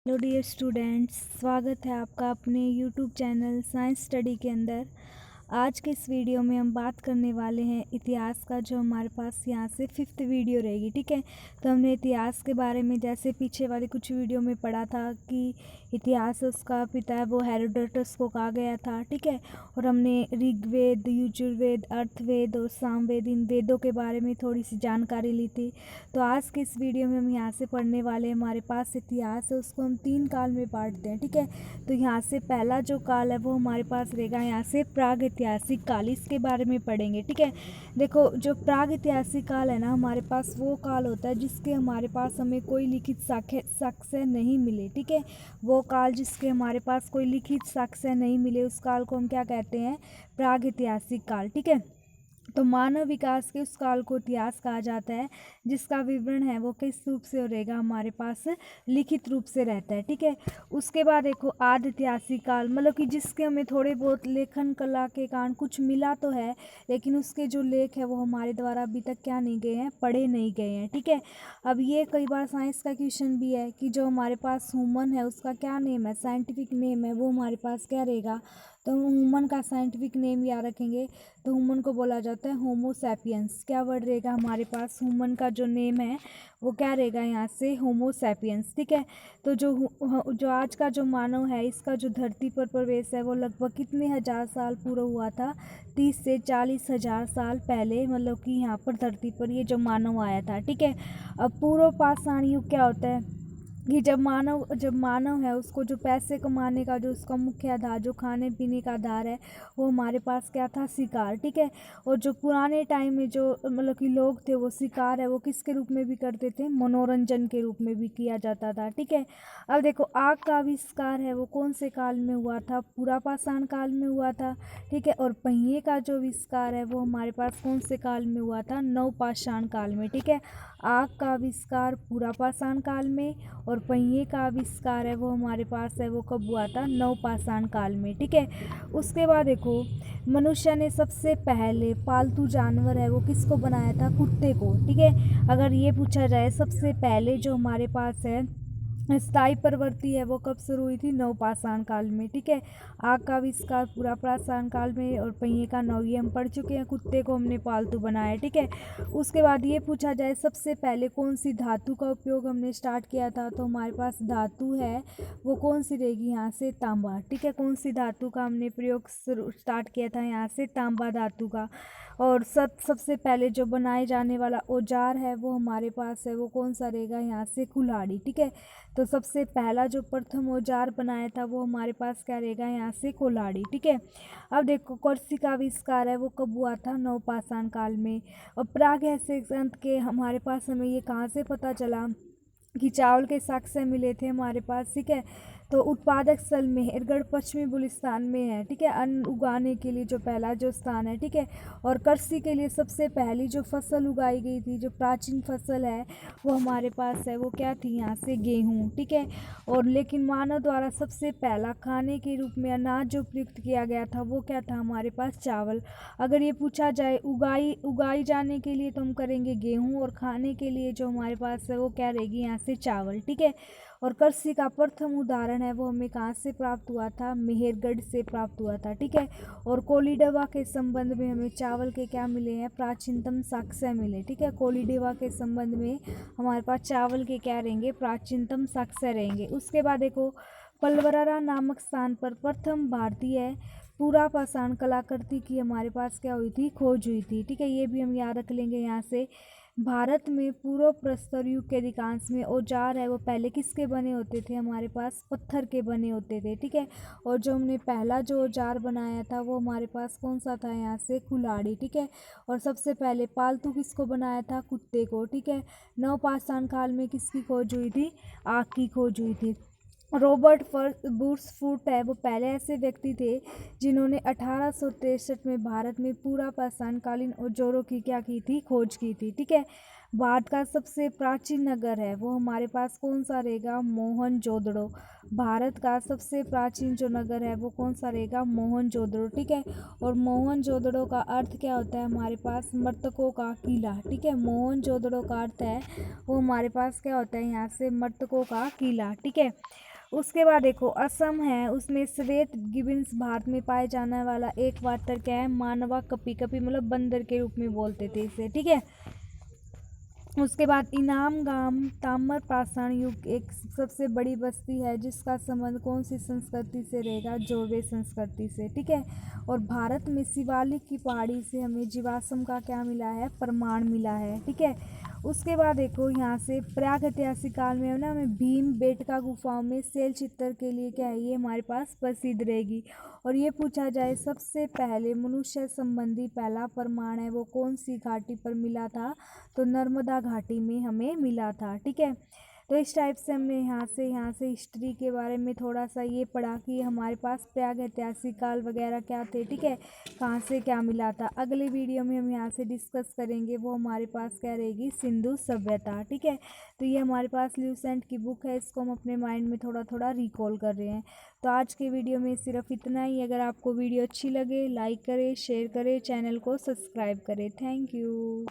Hello dear students, स्वागत है आपका अपने यूट्यूब चैनल साइंस स्टडी के अंदर। आज के इस वीडियो में हम बात करने वाले हैं इतिहास का, जो हमारे पास यहाँ से 5th वीडियो रहेगी। ठीक है, तो हमने इतिहास के बारे में जैसे पीछे वाले कुछ वीडियो में पढ़ा था कि इतिहास उसका पिता है वो हेरोडोटस को कहा गया था। ठीक है, और हमने ऋग्वेद, यजुर्वेद, अर्थवेद और सामवेद, इन वेदों के बारे में थोड़ी सी जानकारी ली थी। तो आज के इस वीडियो में हम यहाँ से पढ़ने वाले हैं, हमारे पास इतिहास है उसको हम 3 काल में बांटते हैं। ठीक है, तो यहाँ से पहला जो काल है वो हमारे पास रहेगा यहाँ से प्राग ऐतिहासिक काल, इसके बारे में पढ़ेंगे। ठीक है, देखो जो प्राग ऐतिहासिक काल है ना, हमारे पास वो काल होता है जिसके हमारे पास हमें कोई लिखित साक्ष्य नहीं मिले। ठीक है, वो काल जिसके हमारे पास कोई लिखित साक्ष्य नहीं मिले उस काल को हम क्या कहते हैं? प्राग ऐतिहासिक काल। ठीक है, तो मानव विकास के उस काल को इतिहास कहा जाता है जिसका विवरण है वो किस रूप से रहेगा? हमारे पास लिखित रूप से रहता है। ठीक है, उसके बाद देखो आदि ऐतिहासिक काल, मतलब कि जिसके हमें थोड़े बहुत लेखन कला के कारण कुछ मिला तो है, लेकिन उसके जो लेख है वो हमारे द्वारा अभी तक क्या नहीं गए हैं? पढ़े नहीं गए हैं। ठीक है, अब ये कई बार साइंस का क्वेश्चन भी है कि जो हमारे पास ह्यूमन है उसका क्या नेम है, साइंटिफिक नेम है, वो हमारे पास क्या रहेगा? तो ह्यूमन का साइंटिफिक नेम याद रखेंगे तो ह्यूमन को बोला जाता है होमो सैपियंस। क्या वर्ड रहेगा हमारे पास? ह्यूमन का जो नेम है वो क्या रहेगा यहाँ से? Homo sapiens. ठीक है, तो जो आज का जो मानव है इसका जो धरती पर प्रवेश है वो लगभग कितने हजार साल पूर्व हुआ था? 30 से 40 हजार साल पहले, मतलब कि यहाँ पर धरती पर ये जो मानव आया था। ठीक है, अब पूर्व पाषाण युग क्या होता है कि जब मानव है उसको जो पैसे कमाने का जो उसका मुख्य आधार, जो खाने पीने का आधार है, वो हमारे पास क्या था? शिकार। ठीक है, और जो पुराने टाइम में जो मतलब कि लोग थे वो शिकार है वो किसके रूप में भी करते थे? मनोरंजन के रूप में भी किया जाता था। ठीक है, अब देखो आग का आविष्कार है वो कौन से काल में हुआ था? पुरापाषाण काल में हुआ था। ठीक है, और पहिए का जो आविष्कार है वो हमारे पास कौन से काल में हुआ था? नवपाषाण काल में। ठीक है, आग का आविष्कार पुरापाषाण काल में और पहिए का आविष्कार है वो हमारे पास है वो कब हुआ था? नवपाषाण काल में। ठीक है, उसके बाद देखो मनुष्य ने सबसे पहले पालतू जानवर है वो किसको बनाया था? कुत्ते को। ठीक है, अगर ये पूछा जाए सबसे पहले जो हमारे पास है स्थायी प्रवृत्ति है वो कब शुरू हुई थी? नवपाषाण काल में। ठीक है, आग का आविष्कार पुरापाषाण काल में और पहिए का नौ, ये हम पढ़ चुके हैं, कुत्ते को हमने पालतू बनाया। ठीक है, उसके बाद ये पूछा जाए सबसे पहले कौन सी धातु का उपयोग हमने स्टार्ट किया था, तो हमारे पास धातु है वो कौन सी रहेगी? यहाँ से तांबा। ठीक है, कौन सी धातु का हमने प्रयोग स्टार्ट किया था? यहाँ से तांबा धातु का। और सबसे पहले जो बनाए जाने वाला औजार है वो हमारे पास है वो कौन सा रहेगा? यहाँ से कुल्हाड़ी। ठीक है, तो सबसे पहला जो प्रथम औजार बनाया था वो हमारे पास क्या रहेगा? यहाँ से कुल्हाड़ी। ठीक है, अब देखो कर्सी का आविष्कार है वो कब हुआ था? नवपाषाण काल में। और प्राग ऐसे ग्रंथ के हमारे पास हमें ये कहाँ से पता चला कि चावल के साक्ष्य मिले थे हमारे पास? ठीक है, तो उत्पादक स्थल मेहरगढ़ पश्चिमी बलूचिस्तान में है। ठीक है, अन्न उगाने के लिए जो पहला जो स्थान है। ठीक है, और कृषि के लिए सबसे पहली जो फसल उगाई गई थी, जो प्राचीन फसल है वो हमारे पास है वो क्या थी? यहाँ से गेहूँ। ठीक है, और लेकिन मानव द्वारा सबसे पहला खाने के रूप में अनाज जो प्रयुक्त किया गया था वो क्या था? हमारे पास चावल। अगर ये पूछा जाए उगाई जाने के लिए तो हम करेंगे गेहूँ, और खाने के लिए जो हमारे पास है वो क्या रहेगी? यहाँ से चावल। ठीक है, और कृषि का प्रथम उदाहरण है वो हमें कहाँ से प्राप्त हुआ था? मेहरगढ़ से प्राप्त हुआ था। ठीक है, और कोलीडवा के संबंध में हमें चावल के क्या मिले हैं? प्राचीनतम साक्ष्य मिले। ठीक है, कोलीडवा के संबंध में हमारे पास चावल के क्या रहेंगे? प्राचीनतम साक्ष्य रहेंगे। उसके बाद देखो पलवरारा नामक स्थान पर प्रथम भारतीय पुरापाषाण कलाकृति की हमारे पास क्या हुई थी? खोज हुई थी। ठीक है, ये भी हम याद रख लेंगे। यहाँ से भारत में पूर्व प्रस्तर युग के अधिकांश में औजार है वो पहले किसके बने होते थे? हमारे पास पत्थर के बने होते थे। ठीक है, और जो हमने पहला जो औजार बनाया था वो हमारे पास कौन सा था? यहाँ से कुल्हाड़ी। ठीक है, और सबसे पहले पालतू किसको बनाया था? कुत्ते को। ठीक है, नवपाषाण काल में किसकी खोज हुई थी? आग की खोज हुई थी। रॉबर्ट बुर्सफूट है वो पहले ऐसे व्यक्ति थे जिन्होंने 1863 में भारत में पूरा पाषाणकालीन औजारों की क्या की थी? खोज की थी। ठीक है, भारत का सबसे प्राचीन नगर है वो हमारे पास कौन सा रहेगा? मोहनजोदड़ो। भारत का सबसे प्राचीन जो नगर है वो कौन सा रहेगा? मोहनजोदड़ो। ठीक है, और मोहनजोदड़ो का अर्थ क्या होता है? हमारे पास मृतकों का किला। ठीक है, मोहनजोदड़ो का अर्थ है वो हमारे पास क्या होता है? यहाँ से मृतकों का किला। ठीक है, उसके बाद देखो असम है, उसमें श्वेत गिबन्स भारत में पाए जाने वाला एक वाटर क्या है, मानवा कपी, कपी मतलब बंदर के रूप में बोलते थे इसे, ठीक है। उसके बाद इनाम गाम ताम्र पाषाण युग एक सबसे बड़ी बस्ती है जिसका संबंध कौन सी संस्कृति से रहेगा, जोरवे संस्कृति से, ठीक है। और भारत में शिवालिक की पहाड़ी से हमें जीवाश्म का क्या मिला है, प्रमाण मिला है, ठीक है। उसके बाद देखो यहाँ से प्राग ऐतिहासिक काल में ना हमें भीम बेटका गुफाओं में शैल चित्र के लिए क्या है, ये हमारे पास प्रसिद्ध रहेगी। और ये पूछा जाए सबसे पहले मनुष्य संबंधी पहला प्रमाण है वो कौन सी घाटी पर मिला था, तो नर्मदा घाटी में हमें मिला था, ठीक है। तो इस टाइप से हमने यहाँ से हिस्ट्री के बारे में थोड़ा सा ये पढ़ा कि हमारे पास प्राग ऐतिहासिक काल वगैरह क्या थे, ठीक है, कहाँ से क्या मिला था। अगले वीडियो में हम यहाँ से डिस्कस करेंगे वो हमारे पास क्या रहेगी, सिंधु सभ्यता, ठीक है। तो ये हमारे पास ल्यूसेंट की बुक है, इसको हम अपने माइंड में थोड़ा थोड़ा रिकॉल कर रहे हैं। तो आज के वीडियो में सिर्फ इतना ही। अगर आपको वीडियो अच्छी लगे लाइक करें, शेयर करें, चैनल को सब्सक्राइब करें। Thank you.